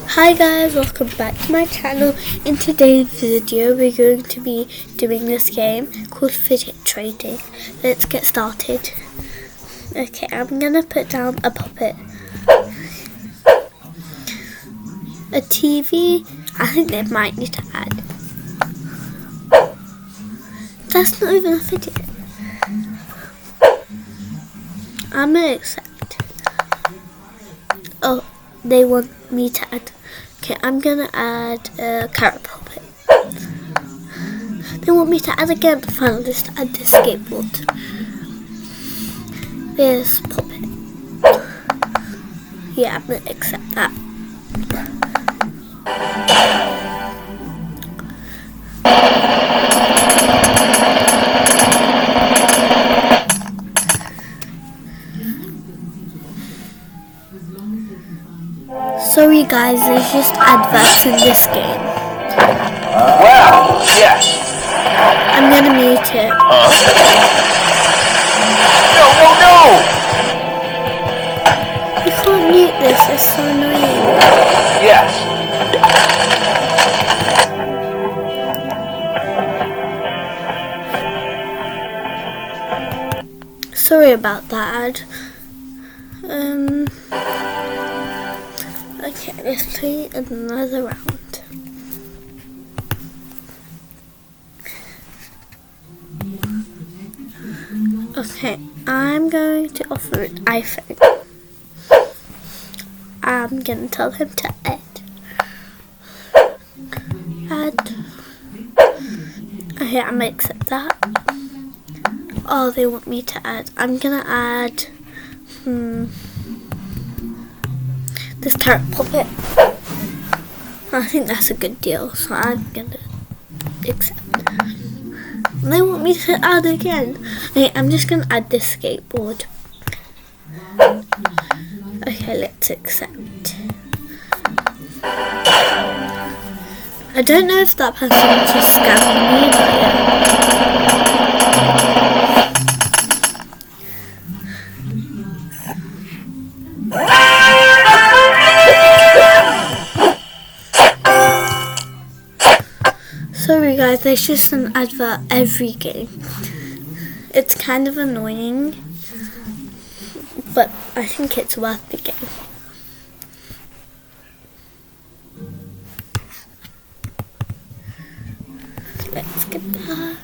Hi guys, welcome back to my channel. In today's video we're going to be doing this game called fidget trading. Let's get started. Okay, I'm gonna put down a puppet, a TV. I think they might need to add. That's not even a fidget. I'm gonna accept. Oh, they want me to add. Okay, I'm gonna add a carrot puppet. They want me to add again, but fine, I'll just add this skateboard. This puppet. Yeah, I'm gonna accept that. Sorry guys, there's just adverts in this game. Well, yes. I'm gonna mute it. No! You can't mute this, it's so annoying. Yes. Sorry about that ad. Okay, let's play another round. Okay, I'm going to offer an iPhone. I'm going to tell him to add. Okay, I'm going to accept that. Oh, they want me to add. I'm going to add... this carrot puppet. I think that's a good deal, so I'm gonna accept. They want me to add again. Okay, I'm just gonna add this skateboard. Okay, let's accept. I don't know if that person wants to scam me, but sorry guys, there's just an advert every game. It's kind of annoying, but I think it's worth the game. Let's get that.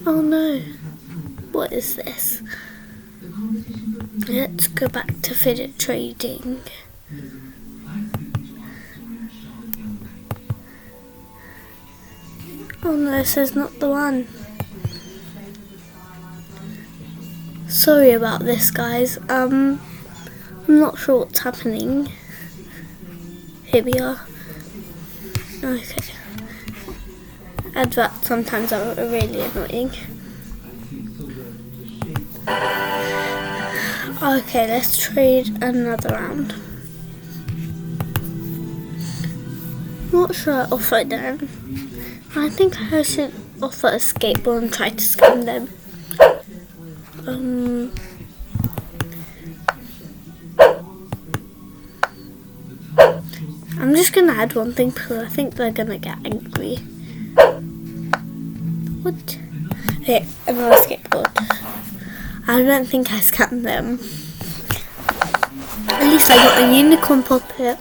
Oh no, what is this? Let's go back to fidget trading. Oh no, this is not the one. Sorry about this guys. I'm not sure what's happening. Here we are. Okay. Adverts sometimes are really annoying. Okay, let's trade another round. What should I offer them? I think I should offer a skateboard and try to scam them. I'm just gonna add one thing because I think they're gonna get angry. What? Okay, another skateboard. I don't think I scammed them. At least I got a unicorn puppet.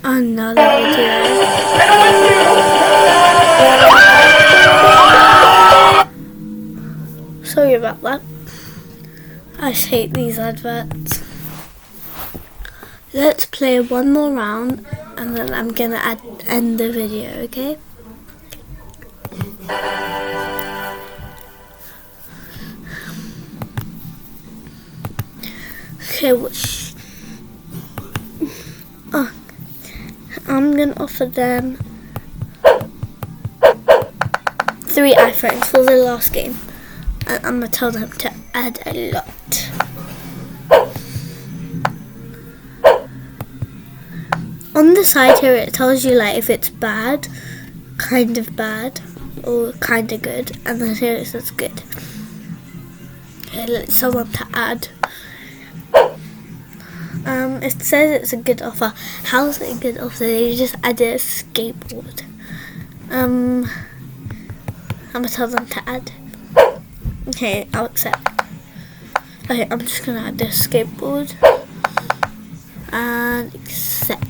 Another video. Sorry about that. I just hate these adverts. Let's play one more round and then I'm gonna end the video, okay? Okay, I'm gonna offer them 3 iPhones for the last game. And I'm gonna tell them to add a lot. On the side here it tells you like if it's bad, kind of bad. or kinda good, and then here it says good. Okay, let's tell them to add. It says it's a good offer. How is it a good offer? They just added a skateboard. I'm gonna tell them to add. Okay, I'll accept. Okay, I'm just gonna add this skateboard and accept.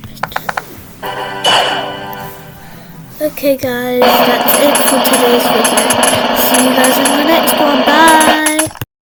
Okay guys, that's it for today's video. See you guys in the next one. Bye!